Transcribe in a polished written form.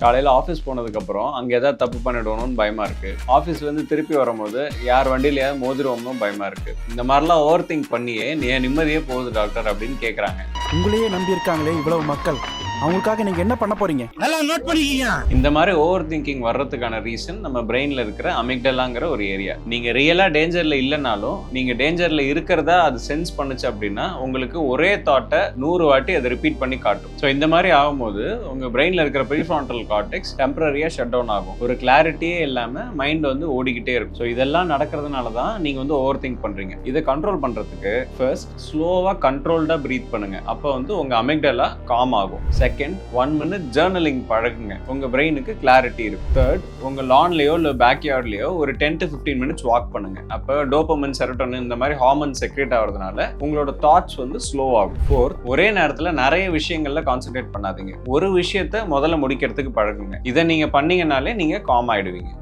காலையில் ஆஃபீஸ் போனதுக்கப்புறம் அங்கே ஏதாவது தப்பு பண்ணிடணும்னு பயமாக இருக்குது. ஆஃபீஸ்லேருந்து திருப்பி வரும்போது யார் வண்டியிலையாவது மோதிருவோம்னு பயமாக இருக்குது. இந்த மாதிரிலாம் ஓவர் திங்க் பண்ணியே என் நிம்மதியே போகுது டாக்டர் அப்படின்னு கேட்குறாங்க. உங்களையே நம்பி இருக்காங்களே இவ்வளவு மக்கள், அவங்களுக்காக நீங்க என்ன பண்ண போறீங்க? இந்த மாதிரி ஓவர் திங்கிங் வர்றதுக்கான ரீசன் நம்ம பிரெயின்ல இருக்கிற அமிக்டலாங்கிற ஒரு ஏரியா. நீங்க ரியலா டேஞ்சர்ல இல்லைனாலும் நீங்க டேஞ்சர்ல இருக்கிறதா அது சென்ஸ் பண்ணுச்சு அப்படின்னா உங்களுக்கு ஒரே தாட்டை 100 வாட்டி அதை ரிப்பீட் பண்ணி காட்டும். ஸோ இந்த மாதிரி ஆகும்போது உங்க பிரெயின்ல இருக்கிற ப்ரீஃப்ரான்டல் கார்டெக்ஸ் டெம்பரரியா ஷட் டவுன் ஆகும். ஒரு கிளாரிட்டியே இல்லாம மைண்ட் வந்து ஓடிக்கிட்டே இருக்கும். ஸோ இதெல்லாம் நடக்கிறதுனால தான் நீங்க வந்து ஓவர் திங்க் பண்றீங்க. இதை கண்ட்ரோல் பண்றதுக்கு ஃபர்ஸ்ட் ஸ்லோவா கண்ட்ரோல்டா பிரீத் பண்ணுங்க. அப்போ வந்து உங்க அமிக்டலா காம் ஆகும். செகண்ட், 1 minute ஜர்னலிங் பழகுங்க. உங்க பிரெயினுக்கு கிளாரிட்டி இருக்கும். தேர்ட், உங்க லான்லயோ இல்ல பேக்யார்ட்லயோ ஒரு 10 to 15 minutes வாக் பண்ணுங்க. அப்போ டோபமைன், செரோட்டோனின் இந்த மாதிரி ஹார்மோன் செக்ரேட் ஆகிறதுனால உங்களோட தாட்ஸ் வந்து ஸ்லோ ஆகும். ஃபோர்த், ஒரே நேரத்துல நிறைய விஷயங்கள்ல கான்சென்ட்ரேட் பண்ணாதீங்க. ஒரு விஷயத்தை முதல்ல முடிக்கிறதுக்கு பழகுங்க. இதை நீங்க பண்ணீங்கனாலே நீங்க காம் ஆயிடுவீங்க.